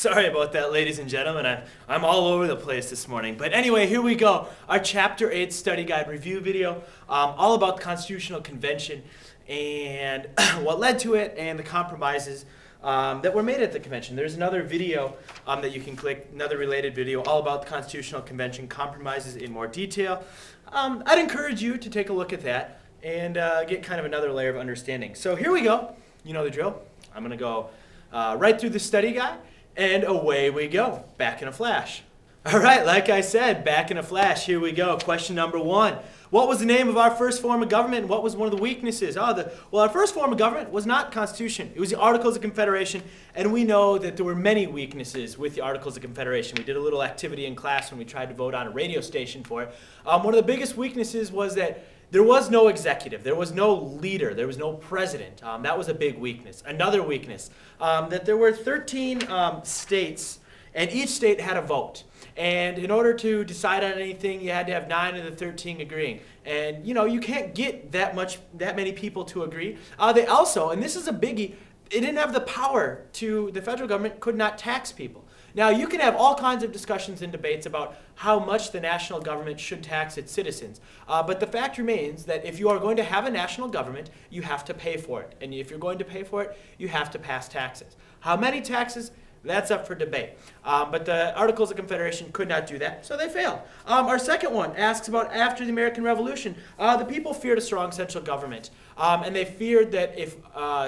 Sorry about that, ladies and gentlemen. I'm all over the place this morning. But anyway, here we go. Our Chapter 8 Study Guide review video, all about the Constitutional Convention and what led to it and the compromises that were made at the convention. There's another video that you can click, another related video, all about the Constitutional Convention compromises in more detail. I'd encourage you to take a look at that and get kind of another layer of understanding. So here we go. You know the drill. I'm going to go right through the study guide. And away we go, back in a flash. All right, like I said, back in a flash, here we go. Question number 1. What was the name of our first form of government and what was one of the weaknesses? Well, our first form of government was not Constitution. It was the Articles of Confederation, and we know that there were many weaknesses with the Articles of Confederation. We did a little activity in class when we tried to vote on a radio station for it. One of the biggest weaknesses was that there was no executive, there was no leader, there was no president. That was a big weakness. Another weakness, that there were 13 states, and each state had a vote. And in order to decide on anything, you had to have 9 of the 13 agreeing. And you know, you can't get that many people to agree. They also, and this is a biggie, it didn't have the power to, the federal government could not tax people. Now, you can have all kinds of discussions and debates about how much the national government should tax its citizens. But the fact remains that if you are going to have a national government, you have to pay for it. And if you're going to pay for it, you have to pass taxes. How many taxes? That's up for debate. But the Articles of Confederation could not do that, so they failed. Our second one asks about after the American Revolution. The people feared a strong central government. And they feared that if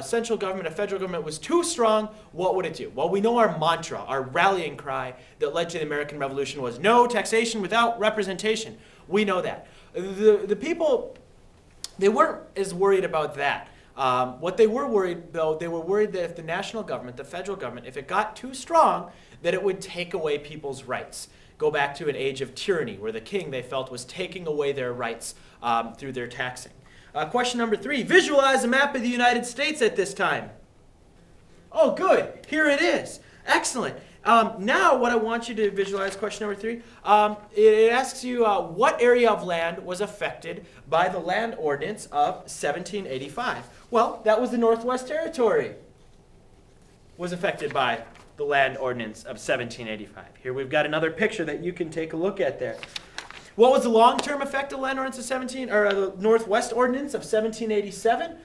central government, a federal government, was too strong, what would it do? Well, we know our mantra, our rallying cry that led to the American Revolution was no taxation without representation. We know that. The people, they weren't as worried about that. What they were worried, though, they were worried that if the national government, the federal government, if it got too strong, that it would take away people's rights. Go back to an age of tyranny where the king, they felt, was taking away their rights through their taxing. Question number 3, visualize a map of the United States at this time. Oh, good. Here it is. Excellent. Now what I want you to visualize, question number 3, it asks you what area of land was affected by the Land Ordinance of 1785. Well, that was the Northwest Territory was affected by the Land Ordinance of 1785. Here we've got another picture that you can take a look at there. What was the long-term effect of the Land Ordinance of the Northwest Ordinance of 1787?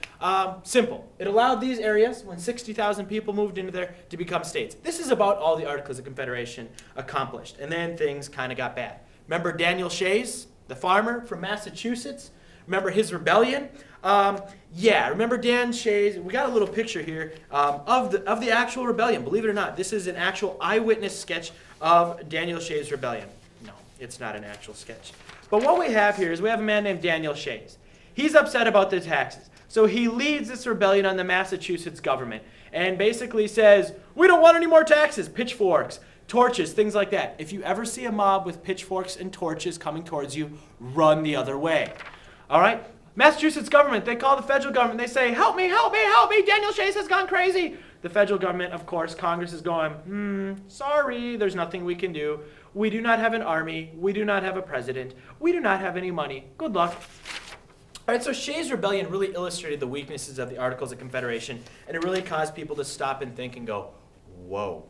Simple. It allowed these areas, when 60,000 people moved into there, to become states. This is about all the Articles of Confederation accomplished. And then things kind of got bad. Remember Daniel Shays, the farmer from Massachusetts? Remember his rebellion? Yeah, remember Dan Shays? We got a little picture here of the actual rebellion. Believe it or not, this is an actual eyewitness sketch of Daniel Shays' rebellion. It's not an actual sketch. But what we have here is we have a man named Daniel Shays. He's upset about the taxes. So he leads this rebellion on the Massachusetts government and basically says, we don't want any more taxes, pitchforks, torches, things like that. If you ever see a mob with pitchforks and torches coming towards you, run the other way. All right? Massachusetts government, they call the federal government. They say, help me, help me, help me. Daniel Shays has gone crazy. The federal government, of course, Congress is going, sorry, there's nothing we can do. We do not have an army. We do not have a president. We do not have any money. Good luck. All right, so Shays' rebellion really illustrated the weaknesses of the Articles of Confederation, and it really caused people to stop and think and go, whoa,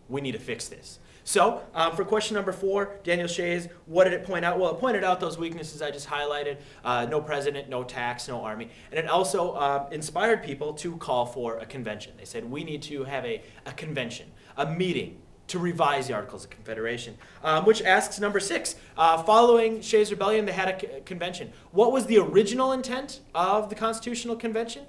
we need to fix this. So, for question number 4, Daniel Shays, what did it point out? Well, it pointed out those weaknesses I just highlighted. No president, no tax, no army. And it also inspired people to call for a convention. They said, we need to have a convention, a meeting, to revise the Articles of Confederation, which asks number 6. Following Shays' rebellion, they had a convention. What was the original intent of the Constitutional Convention?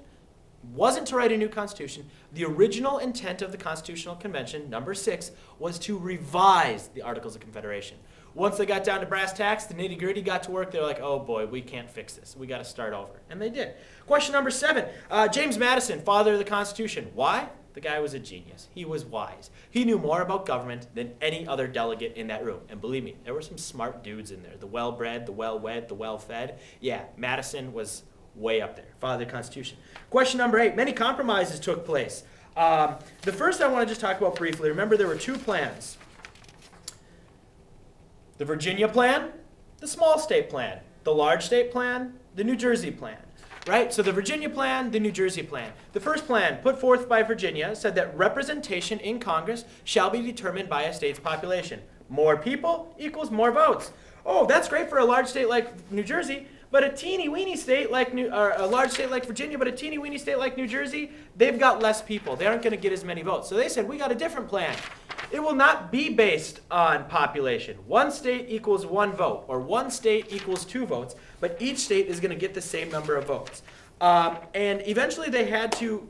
Wasn't to write a new constitution. The original intent of the Constitutional Convention, number 6, was to revise the Articles of Confederation. Once they got down to brass tacks, the nitty-gritty got to work, they're like, oh boy, we can't fix this. We got to start over. And they did. Question number 7. James Madison, father of the Constitution. Why? The guy was a genius. He was wise. He knew more about government than any other delegate in that room. And believe me, there were some smart dudes in there. The well-bred, the well-wed, the well-fed. Yeah, Madison was way up there. Father of the Constitution. Question number 8. Many compromises took place. The first I want to just talk about briefly. Remember, there were 2 plans. The Virginia plan, the small state plan. The large state plan, the New Jersey plan. right? So the Virginia plan, the New Jersey plan. The first plan, put forth by Virginia, said that representation in Congress shall be determined by a state's population. More people equals more votes. Oh, that's great for a large state like New Jersey, but a teeny-weeny state like a large state like Virginia, but a teeny-weeny state like New Jersey, they've got less people. They aren't going to get as many votes. So they said, we got a different plan. It will not be based on population. One state equals one vote, or one state equals two votes, but each state is going to get the same number of votes. And eventually they had to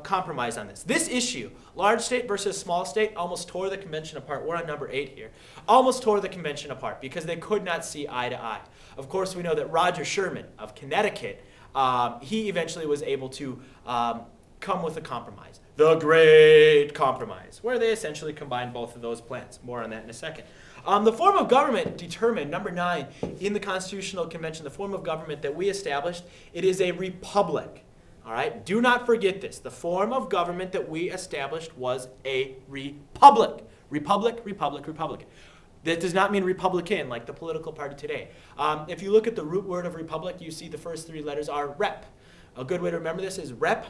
compromise on this. This issue, large state versus small state, almost tore the convention apart. We're on number 8 here. Almost tore the convention apart because they could not see eye to eye. Of course, we know that Roger Sherman of Connecticut, he eventually was able to come with a compromise. The Great Compromise, where they essentially combined both of those plans. More on that in a second. The form of government determined, number 9, in the Constitutional Convention, the form of government that we established, it is a republic. All right? Do not forget this. The form of government that we established was a republic. Republic, republic, republic. That does not mean Republican, like the political party today. If you look at the root word of republic, you see the first 3 letters are rep. A good way to remember this is rep,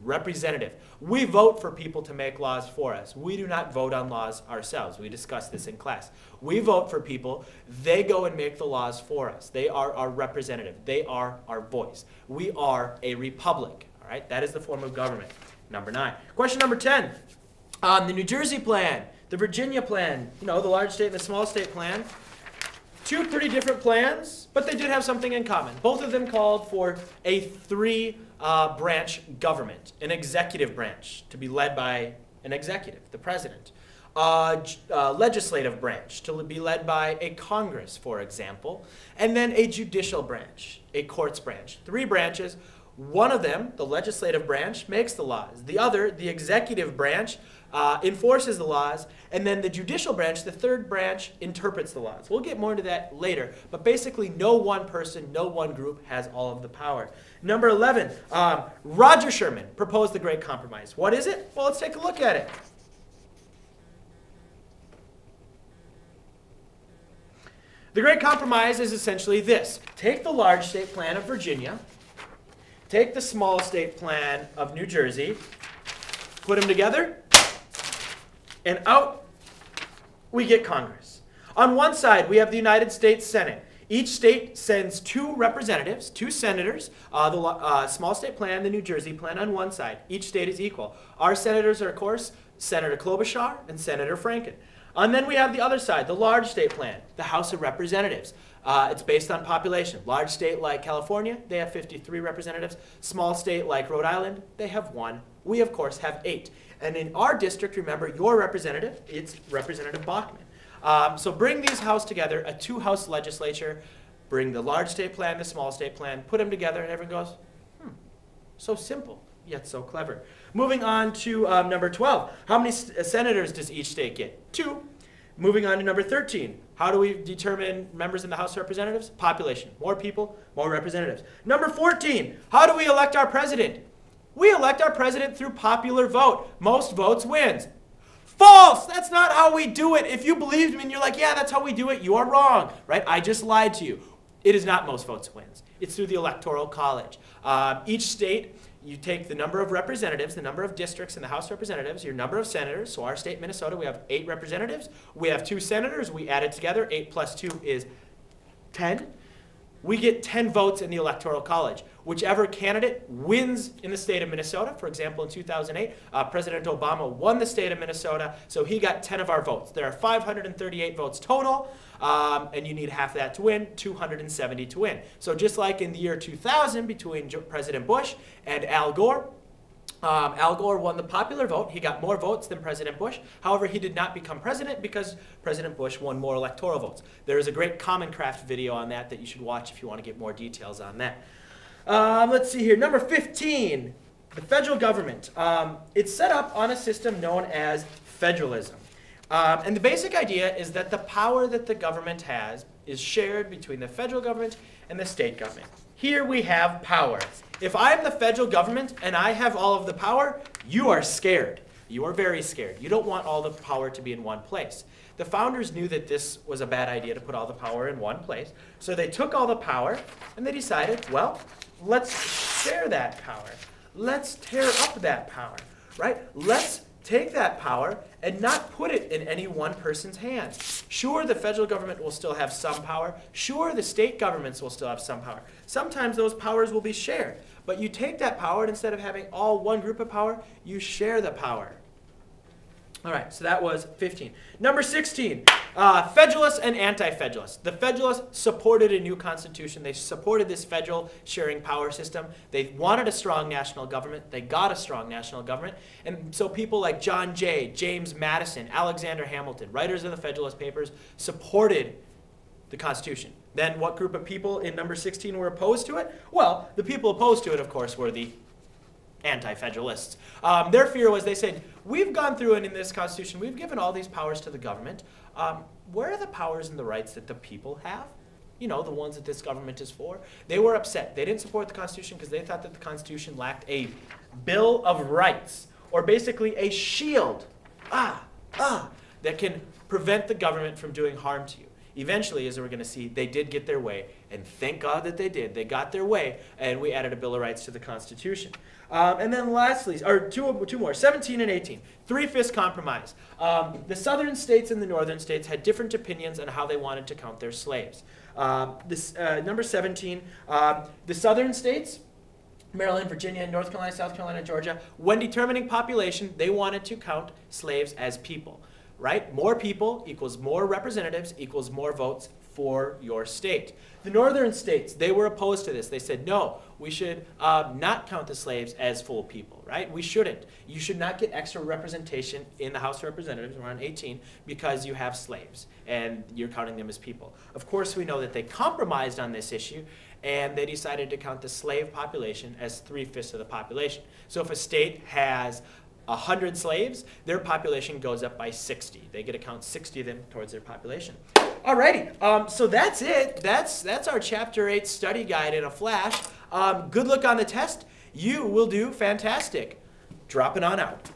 representative. We vote for people to make laws for us. We do not vote on laws ourselves. We discussed this in class. We vote for people. They go and make the laws for us. They are our representative. They are our voice. We are a republic. All right? That is the form of government. Number 9. Question number 10. The New Jersey plan, the Virginia plan, you know, the large state and the small state plan. 2 pretty different plans, but they did have something in common. Both of them called for a 3-branch government, an executive branch to be led by an executive, the president, legislative branch to be led by a Congress, for example, and then a judicial branch, a courts branch. 3 branches. One of them, the legislative branch, makes the laws. The other, the executive branch, enforces the laws, and then the judicial branch, the 3rd branch, interprets the laws. We'll get more into that later, but basically no one person, no one group has all of the power. Number 11, Roger Sherman proposed the Great Compromise. What is it? Well, let's take a look at it. The Great Compromise is essentially this. Take the large state plan of Virginia, take the small state plan of New Jersey, put them together, and out we get Congress. On one side, we have the United States Senate. Each state sends 2 representatives, 2 senators, the small state plan, the New Jersey plan on one side. Each state is equal. Our senators are, of course, Senator Klobuchar and Senator Franken. And then we have the other side, the large state plan, the House of Representatives. It's based on population. Large state like California, they have 53 representatives. Small state like Rhode Island, they have 1. We, of course, have 8. And in our district, remember, your representative, it's Representative Bachman. So bring these houses together, a 2-house legislature, bring the large state plan, the small state plan, put them together, and everyone goes, so simple, yet so clever. Moving on to number 12. How many senators does each state get? 2. Moving on to number 13. How do we determine members in the House of Representatives? Population. More people, more representatives. Number 14. How do we elect our president? We elect our president through popular vote. Most votes wins. False! That's not how we do it. If you believed me and you're like, yeah, that's how we do it, you are wrong, right? I just lied to you. It is not most votes wins. It's through the Electoral College. Each state, you take the number of representatives, the number of districts in the House of Representatives, your number of senators. So our state, Minnesota, we have 8 representatives. We have 2 senators. We add it together. 8 plus 2 is 10. We get 10 votes in the Electoral College. Whichever candidate wins in the state of Minnesota, for example, in 2008, President Obama won the state of Minnesota, so he got 10 of our votes. There are 538 votes total, and you need half that to win, 270 to win. So just like in the year 2000 between President Bush and Al Gore, Al Gore won the popular vote. He got more votes than President Bush. However, he did not become president because President Bush won more electoral votes. There is a great Common Craft video on that that you should watch if you want to get more details on that. Let's see here. Number 15, the federal government. It's set up on a system known as federalism. And the basic idea is that the power that the government has is shared between the federal government and the state government. Here we have power. If I'm the federal government and I have all of the power, you are scared. You are very scared. You don't want all the power to be in one place. The founders knew that this was a bad idea to put all the power in one place. So they took all the power and they decided, well, let's share that power. Let's tear up that power, right? Let's take that power and not put it in any one person's hands. Sure, the federal government will still have some power. Sure, the state governments will still have some power. Sometimes those powers will be shared. But you take that power, and instead of having all one group of power, you share the power. All right, so that was 15. Number 16, Federalists and Anti-Federalists. The Federalists supported a new constitution. They supported this federal sharing power system. They wanted a strong national government. They got a strong national government. And so people like John Jay, James Madison, Alexander Hamilton, writers of the Federalist Papers, supported the Constitution. Then what group of people in number 16 were opposed to it? Well, the people opposed to it, of course, were the Anti-Federalists. Their fear was, they said, we've gone through and in this Constitution, we've given all these powers to the government. Where are the powers and the rights that the people have? You know, the ones that this government is for. They were upset. They didn't support the Constitution because they thought that the Constitution lacked a Bill of Rights, or basically a shield that can prevent the government from doing harm to you. Eventually, as we're going to see, they did get their way, and thank God that they did. They got their way, and we added a Bill of Rights to the Constitution. And then lastly, or two more, 17 and 18, three-fifths compromise. The southern states and the northern states had different opinions on how they wanted to count their slaves. Number 17, the southern states, Maryland, Virginia, North Carolina, South Carolina, Georgia, when determining population, they wanted to count slaves as people. Right? More people equals more representatives equals more votes for your state. The northern states, they were opposed to this. They said, no, we should not count the slaves as full people, right? We shouldn't. You should not get extra representation in the House of Representatives, around 18, because you have slaves and you're counting them as people. Of course, we know that they compromised on this issue, and they decided to count the slave population as 3/5 of the population. So if a state has 100 slaves, their population goes up by 60. They get to count 60 of them towards their population. Alrighty, so that's it. That's our Chapter 8 study guide in a flash. Good luck on the test. You will do fantastic. Drop it on out.